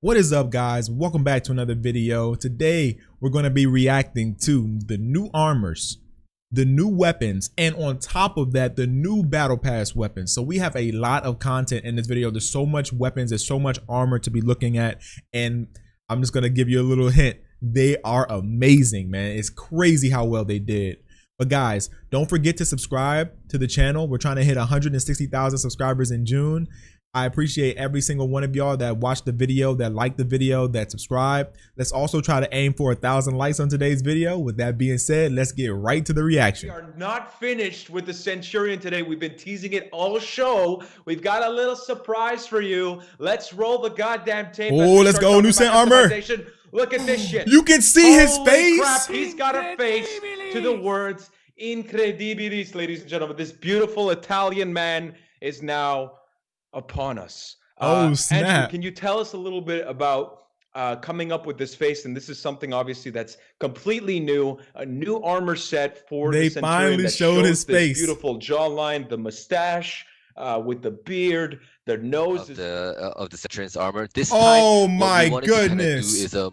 What is up, guys? Welcome back to another video. Today we're going to be reacting to the new armors, the new weapons, and on top of that, the new battle pass weapons. So we have a lot of content in this video. There's so much weapons, there's so much armor to be looking at, and I'm just going to give you a little hint. They are amazing, man. It's crazy how well they did. But guys, don't forget to subscribe to the channel. We're trying to hit 160,000 subscribers in June. I appreciate every single one of y'all that watched the video, that liked the video, that subscribed. Let's also try to aim for 1,000 likes on today's video. With that being said, let's get right to the reaction. We are not finished with the Centurion today. We've been teasing it all show. We've got a little surprise for you. Let's roll the goddamn tape. Oh, let's go, new Cent armor. Look at this shit. You can see his face. Crap, he's got a face to the words incredibilis, ladies and gentlemen. This beautiful Italian man is now upon us. Oh, snap. Andrew, can you tell us a little bit about coming up with this face? And this is something obviously that's completely new, a new armor set for the Centurion. They finally showed his face. Beautiful jawline, the mustache with the beard, the nose of the Centurion's armor. This oh time, my what we goodness! To do is a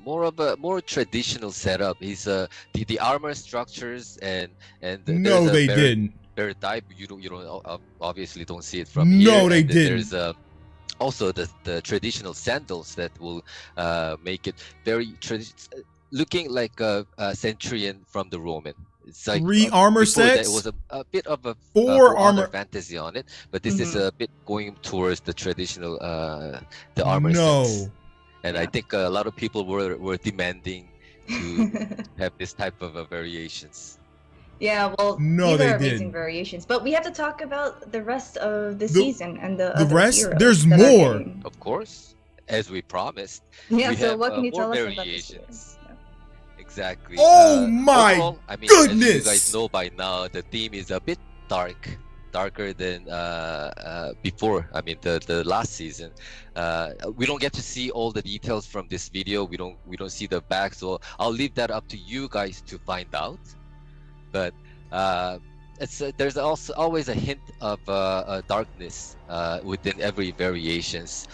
more traditional setup. He's the armor structures and no, they didn't. Their type you don't obviously don't see it from here. No, they didn't. There's also the traditional sandals that will make it very looking like a Centurion from the Roman. It's like 3 armor sets. It was a bit of a 4 armor fantasy on it, but this is a bit going towards the traditional the armor sets. And I think a lot of people were demanding to have this type of variations. Yeah, well, no, these are amazing variations, but we have to talk about the rest of the season and the other rest. Heroes There's more, of course, as we promised. Yeah. We so have, what can you tell us variations. about this year? Exactly. Oh my overall, I mean, goodness! As you guys know by now, the theme is a bit darker than before. I mean, the last season. We don't get to see all the details from this video. We don't see the back, so I'll leave that up to you guys to find out. But there's also always a hint of darkness within every variations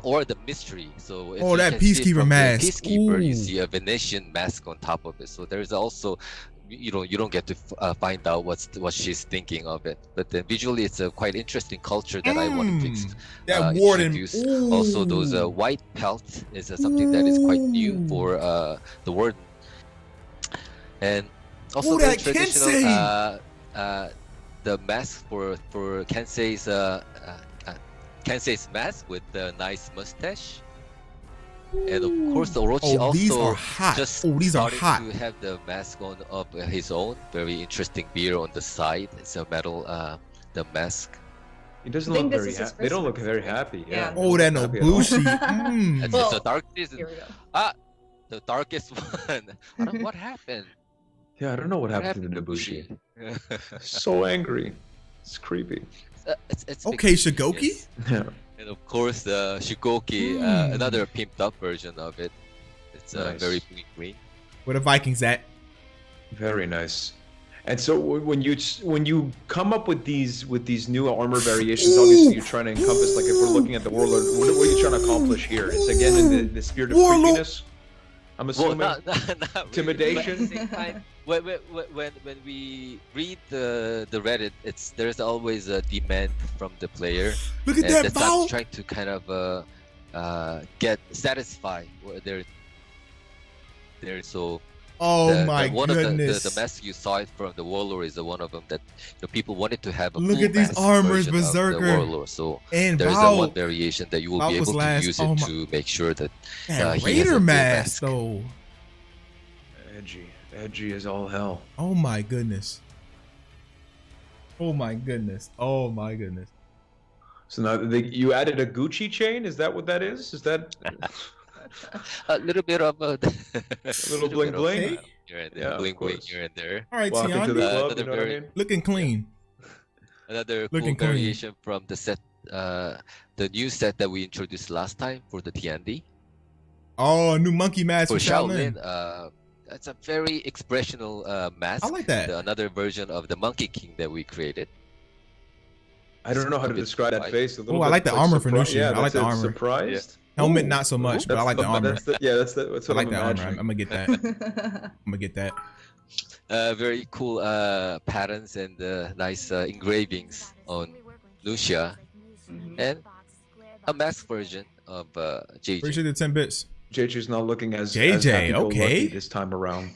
or the mystery. So if that peacekeeper mask. Peacekeeper, ooh, you see a Venetian mask on top of it. So there's also you don't get to find out what she's thinking of it. But then visually, it's a quite interesting culture that I wanted to introduce. Also, those white pelt is something that is quite new for the warden. And also the traditional the mask for Kensei's mask with the nice mustache, and of course the Orochi also just started to have the mask on of his own. Very interesting beard on the side. It's a metal the mask. He doesn't look very happy. They don't look very happy. Yeah. Oh, that Nobushi. It's the darkest. The darkest one. What happened? Yeah, I don't know what happened to Nobushi. So angry. It's creepy. It's okay, Shigoki? Yes. Yeah. And of course, the Shigoki, another pimped up version of it. It's nice. Very green. Where the Vikings at? Very nice. And so when you come up with these new armor variations, obviously you're trying to encompass, like if we're looking at the warlord, what are you trying to accomplish here? It's again in the spirit of creepiness. I'm assuming not intimidation. Really. When we read the Reddit, there's always a demand from the player. Look at that foul! Not trying to kind of get satisfied where they're so. Oh my one goodness! Of the mask you saw it from the warlord is one of them that people wanted to have a look full at these armors, Berserker. The warlord. So and there's one variation that you will be able to use it to make sure that he has a mask though. Edgy as all hell. Oh my goodness. Oh my goodness. Oh my goodness. So now you added a Gucci chain? Is that what that is? Is that a little bit of a little bling bling? Here and there, bling bling here and there. All right, Walking to the club, you know what I mean? Looking clean. Another cool variation from the set, the new set that we introduced last time for the TND. Oh, a new monkey mask for Shaolin. That's a very expressional mask. I like that. Another version of the Monkey King that we created. I don't know how to describe that face. A little I like the armor for Nushi. Yeah, I like the armor. Surprised. Helmet, not so much, but I like the armor. That's what I like I'm that armor. imagining. I'm gonna get that. I'm gonna get that. Very cool patterns and nice engravings on Lucia, and a mask version of JJ. Appreciate the 10 bits. JJ's not looking as JJ, happy-go-lucky okay. this time around.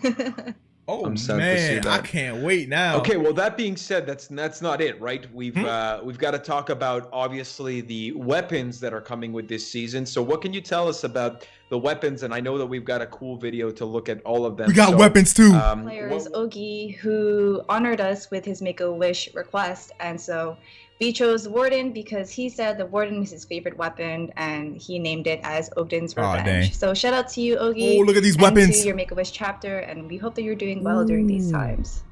Oh I'm sad to see man, that. I can't wait now. Okay, well that being said, that's not it, right? We've got to talk about obviously the weapons that are coming with this season. So what can you tell us about the weapons? And I know that we've got a cool video to look at all of them. We got weapons too. Player is Ogi, who honored us with his Make-A-Wish request, and so we chose Warden because he said the Warden is his favorite weapon, and he named it as Ogden's Revenge. dang. So shout out to you, Ogi. Oh, look at these and weapons. to your Make-A-Wish chapter, and we hope that you're doing well during these times.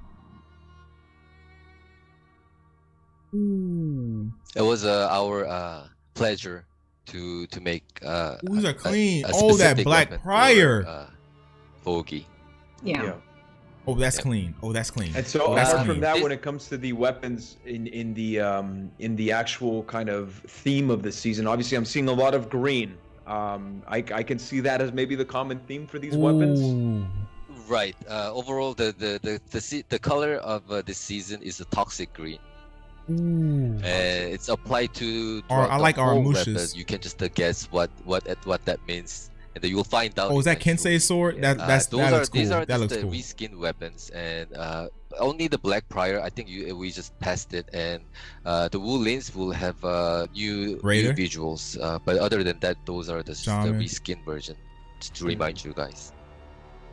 Ooh. It was our pleasure to make. These are clean. a Oh, that specific black weapon prior. for Ogi. Yeah. Oh, that's clean. Oh, that's clean. And so Oh, that's apart clean. from that, when it comes to the weapons in the actual kind of theme of the season, obviously I'm seeing a lot of green. I can see that as maybe the common theme for these weapons. Ooh. Right. Overall, the color of this season is a toxic green. Ooh. It's applied to. I like our Armushes. You can just guess what that means, and then you will find out. Oh, is that eventually. Kensei's sword? Yeah. That looks cool. These are That just looks the cool. reskinned weapons, and only the black prior. I think we just passed it, and the Woolins will have new Raider? visuals. But other than that, those are the Shaman. reskinned version. Just to remind you guys.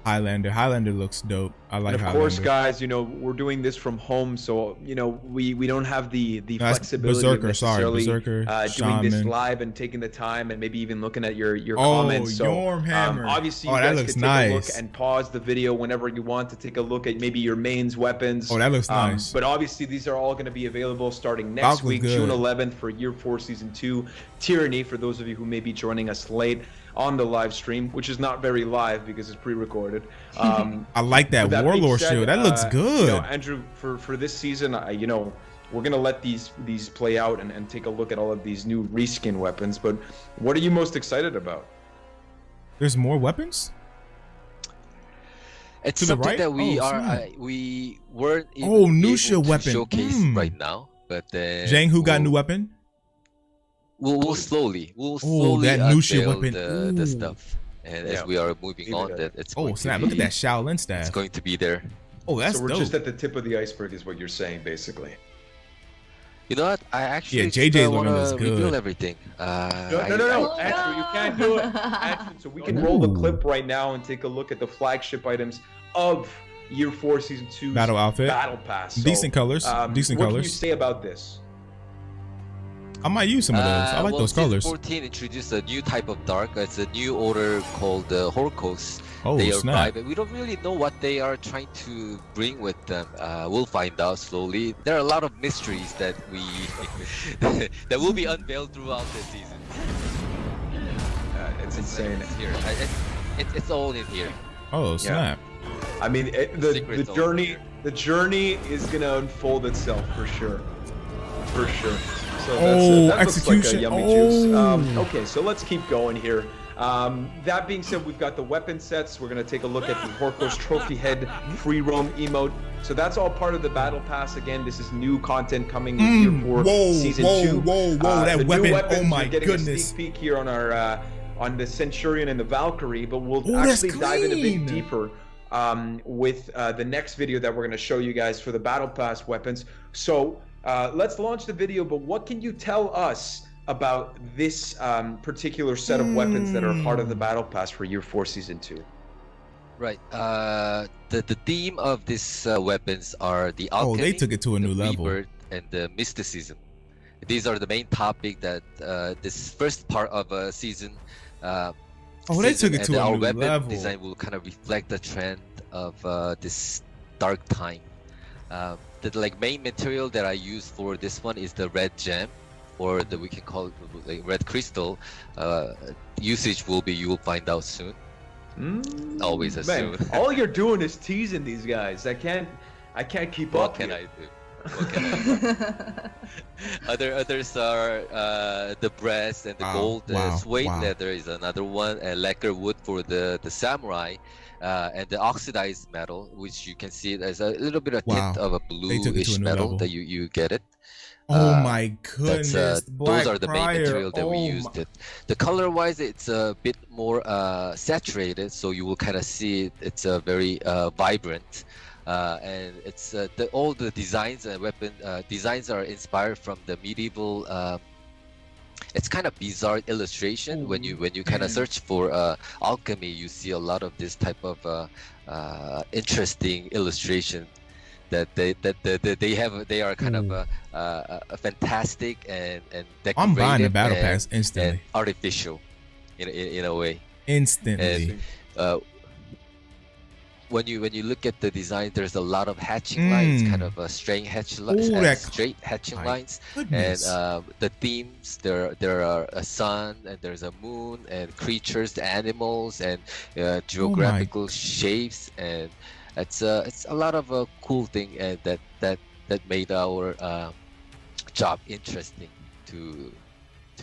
Highlander looks dope. I like And of Highlander. course, guys, we're doing this from home, so we don't have the That's flexibility Berserker, of sorry, necessarily Berserker, doing this Shaman. live and taking the time and maybe even looking at your Oh, comments. So Yormhammer. obviously, Oh, you that guys looks can take a look nice. and pause the video whenever you want to take a look at maybe your mains weapons. Oh, that looks nice. But obviously, these are all going to be available starting next Valk was week, good. June 11th, for Year 4 Season 2 Tyranny. For those of you who may be joining us late on the live stream, which is not very live because it's pre-recorded. I like that being Warlord said, shield. That looks good. Andrew, for this season, we're gonna let these play out and take a look at all of these new reskin weapons. But what are you most excited about? There's more weapons? It's To the something right? that we Oh, are snap. we weren't Oh, even Nusha able to weapon. showcase Mm. right now, but then Jang, who got we'll- new weapon? We'll slowly that Nusha unveil weapon. the Ooh. stuff, and Yeah. as we are moving Leave it on, at that it. it's Oh, going snap. to Look at be, that Shaolin It's staff. going to be there. Oh, that's So we're dope. just at the tip of the iceberg, is what you're saying, basically. You know what? I actually Yeah, JJ's want looking looks to good. reveal everything. No, Oh, Andrew, you can't do it. Andrew, so we can roll the clip right now and take a look at the flagship items of Year 4 Season 2 Battle outfit. Battle Pass. So, Decent colors. Decent what colors. can you say about this? I might use some of those. I like well, those Season colors. 14 introduced a new type of dark. It's a new order called Horkos. Oh, They snap. arrive, and we don't really know what they are trying to bring with them. We'll find out slowly. There are a lot of mysteries that we that will be unveiled throughout the season. It's insane. It's here. It's all in here. Oh, snap. I mean, the Secret's journey is gonna unfold itself for sure, for sure. So Oh, that looks like a execution. yummy juice. Okay, so let's keep going here. That being said, we've got the weapon sets. We're gonna take a look at the Horkos Trophy Head Free Roam emote. So that's all part of the Battle Pass. Again, this is new content coming with Year 4 Season 2. That the new weapon. weapons, Oh my you're getting goodness. a sneak peek here on our on the Centurion and the Valkyrie, but we'll Oh, that's actually dive in a clean. bit deeper with the next video that we're going to show you guys for the Battle Pass weapons. So let's launch the video, but what can you tell us about this particular set of weapons that are part of the Battle Pass for Year 4 Season 2? Right. The theme of these weapons are the alchemy, they took it to a the new level. rebirth, and the mysticism. These are the main topic that this first part of a season. They took it and to a our new weapon level. design will kind of reflect the trend of this dark time. The main material that I use for this one is the red gem, or we can call it like red crystal. Usage will be, you will find out soon. Always assume. Man, all you're doing is teasing these guys. I can't keep What up. can here. I do? What can I Others are the breast and the gold. Suede leather is another one, and lacquer wood for the samurai, and the oxidized metal, which you can see it as a little bit of tint of a bluish metal that you get it. Oh my goodness! Those are the main material that we used. The color wise, it's a bit more saturated, so you will kind of see it's a very vibrant. And it's all the designs and weapon designs are inspired from the medieval. It's kind of bizarre illustration. When you kind of search for alchemy, you see a lot of this type of interesting illustration that they are kind of a fantastic and decorative. I'm buying the battle pass instantly. And artificial, in a way. Instantly. And, when you look at the design, there's a lot of hatching lines, kind of straight hatching lines, and the themes. There are a sun, and there's a moon, and creatures, animals, and geographical shapes, and it's a lot of cool thing, and that made our job interesting to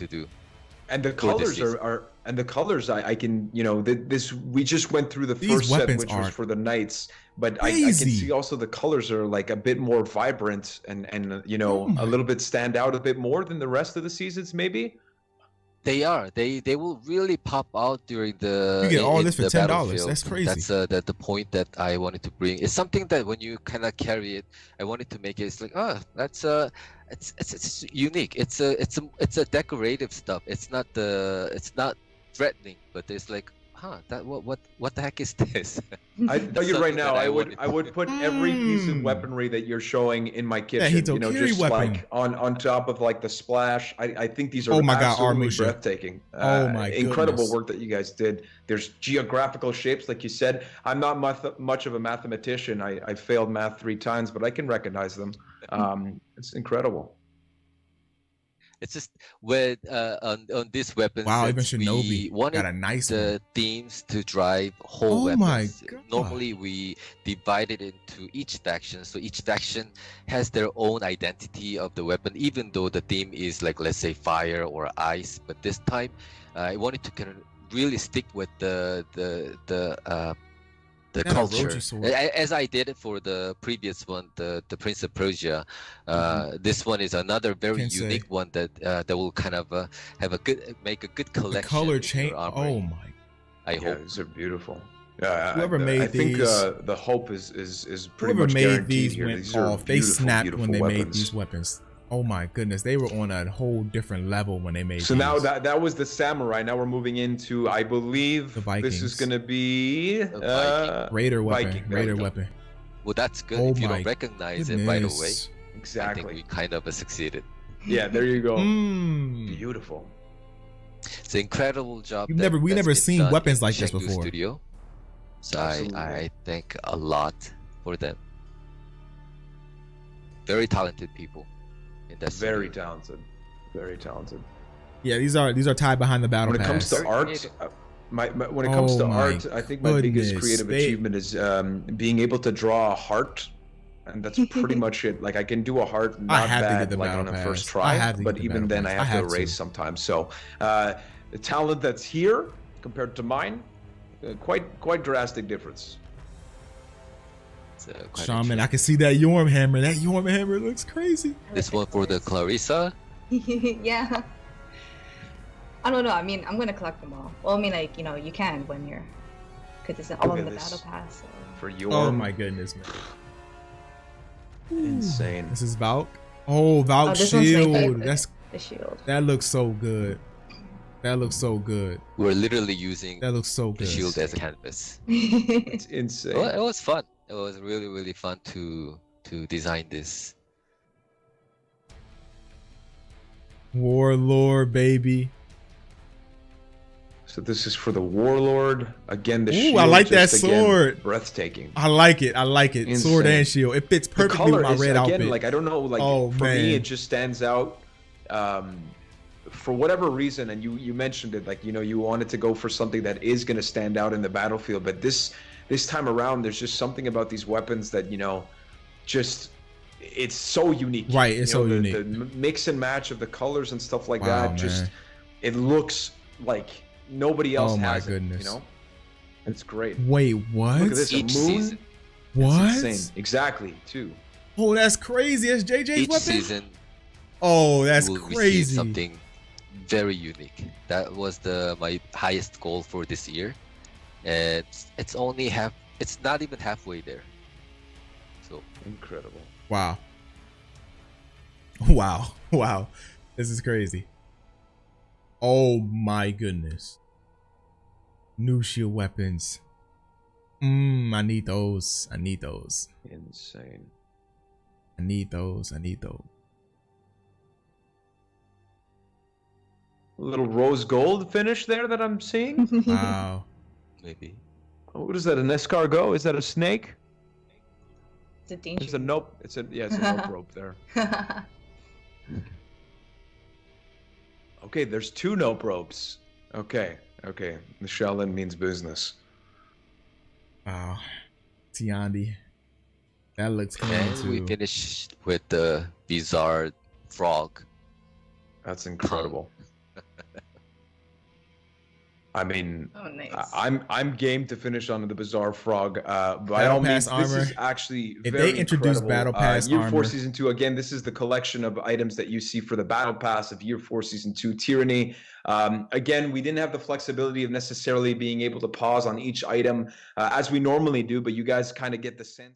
do. And the colors and the colors I can, this we just went through the first set, which was for the knights, but I can see also the colors are like a bit more vibrant and a little bit stand out a bit more than the rest of the seasons maybe. They are. They will really pop out during the. You get all this for $10. That's crazy. That's the point that I wanted to bring. It's something that when you kind of carry it, I wanted to make it. It's like, that's it's unique. It's a decorative stuff. It's not threatening, but it's like, what the heck is this? I tell you right now, I would put every piece of weaponry that you're showing in my kitchen, just like on top of like the splash. I think these are absolutely breathtaking. Incredible work that you guys did. There's geographical shapes, like you said. I'm not much of a mathematician. I failed math 3 times, but I can recognize them. It's incredible. It's just with on this weapon. Wow, even Shinobi we wanted got a nice the themes to drive whole weapons. My God. Normally we divide it into each faction, so each faction has their own identity of the weapon, even though the theme is like, let's say, fire or ice. But this time, I wanted to kind of really stick with the culture, as I did it for the previous one, the Prince of Persia. This one is another very unique one that will kind of make a good collection. The color change. Oh my! I hope these are beautiful. Whoever made I think these, the hope is pretty much guaranteed here. Went off. They snapped when they made these weapons. Oh my goodness, they were on a whole different level when they made. So now that was the samurai. Now we're moving into, I believe, this is going to be Raider weapon. Raider weapon. Well, that's good if you don't recognize it right away. Exactly. I think we kind of succeeded. Yeah, there you go. Beautiful. It's an incredible job. We never seen weapons like this before. Studio. So I thank a lot for them. Very talented people. Very talented. Yeah, these are tied behind the battle pass. When it comes to art, when it comes to art, I think my biggest creative achievement is being able to draw a heart, and that's pretty much it. Like I can do a heart not bad like on a first try, but even then I have to erase sometimes. So the talent that's here compared to mine, quite drastic difference. Shaman, I can see that Yorm hammer. That Yorm hammer looks crazy. This one for the Clarissa? Yeah. I don't know. I mean, I'm gonna collect them all. Well, I mean, like, you can when you're, because it's all in the battle pass. So. For Yorm. Oh my goodness, man. Insane. This is Valk. Oh, Valk shield. That's the shield. That looks so good. That looks so good. We're literally using the shield as a canvas. It's insane. Well, it was fun. It was really, really fun to design this. Warlord, baby. So this is for the Warlord. Again, the shield. I like that sword. Breathtaking. I like it. Insane. Sword and shield. It fits perfectly with my red outfit. Like, I don't know. Like, for me, it just stands out. For whatever reason, and you mentioned it, like, you wanted to go for something that is going to stand out in the battlefield, but this time around, there's just something about these weapons that, it's so unique. Right, it's so unique. The mix and match of the colors and stuff like Wow, that. Just man. it looks like nobody else Oh my has goodness. it. You know, it's great. Wait, what? Look at this, a Each moon. season, What? It's insane. Exactly, too. Oh, that's crazy. That's JJ's each weapon? season, Oh, that's you will receive crazy. something very unique. That was my highest goal for this year. And it's only half. It's not even halfway there. So Incredible. Wow. Wow. Wow. This is crazy. Oh my goodness. New shield weapons. I need those. I need those. Insane. I need those. I need those. A little rose gold finish there that I'm seeing. Wow. maybe. What is that? An escargot? Is that a snake? It's a danger. It's a nope. It's a nope rope there. Okay, there's 2 nope ropes. Okay. The Shaolin means business. Wow. Tiandi. That looks clean And we too. finished with the bizarre frog. That's incredible. I mean, Oh, nice. I'm game to finish on the Bizarre Frog. By Battle all means, Pass this is armor. actually If very they introduce incredible. Battle Pass Year 4 armor- Season 2, again, this is the collection of items that you see for the Battle Pass of Year 4 Season 2 Tyranny. Again, we didn't have the flexibility of necessarily being able to pause on each item as we normally do, but you guys kind of get the sense.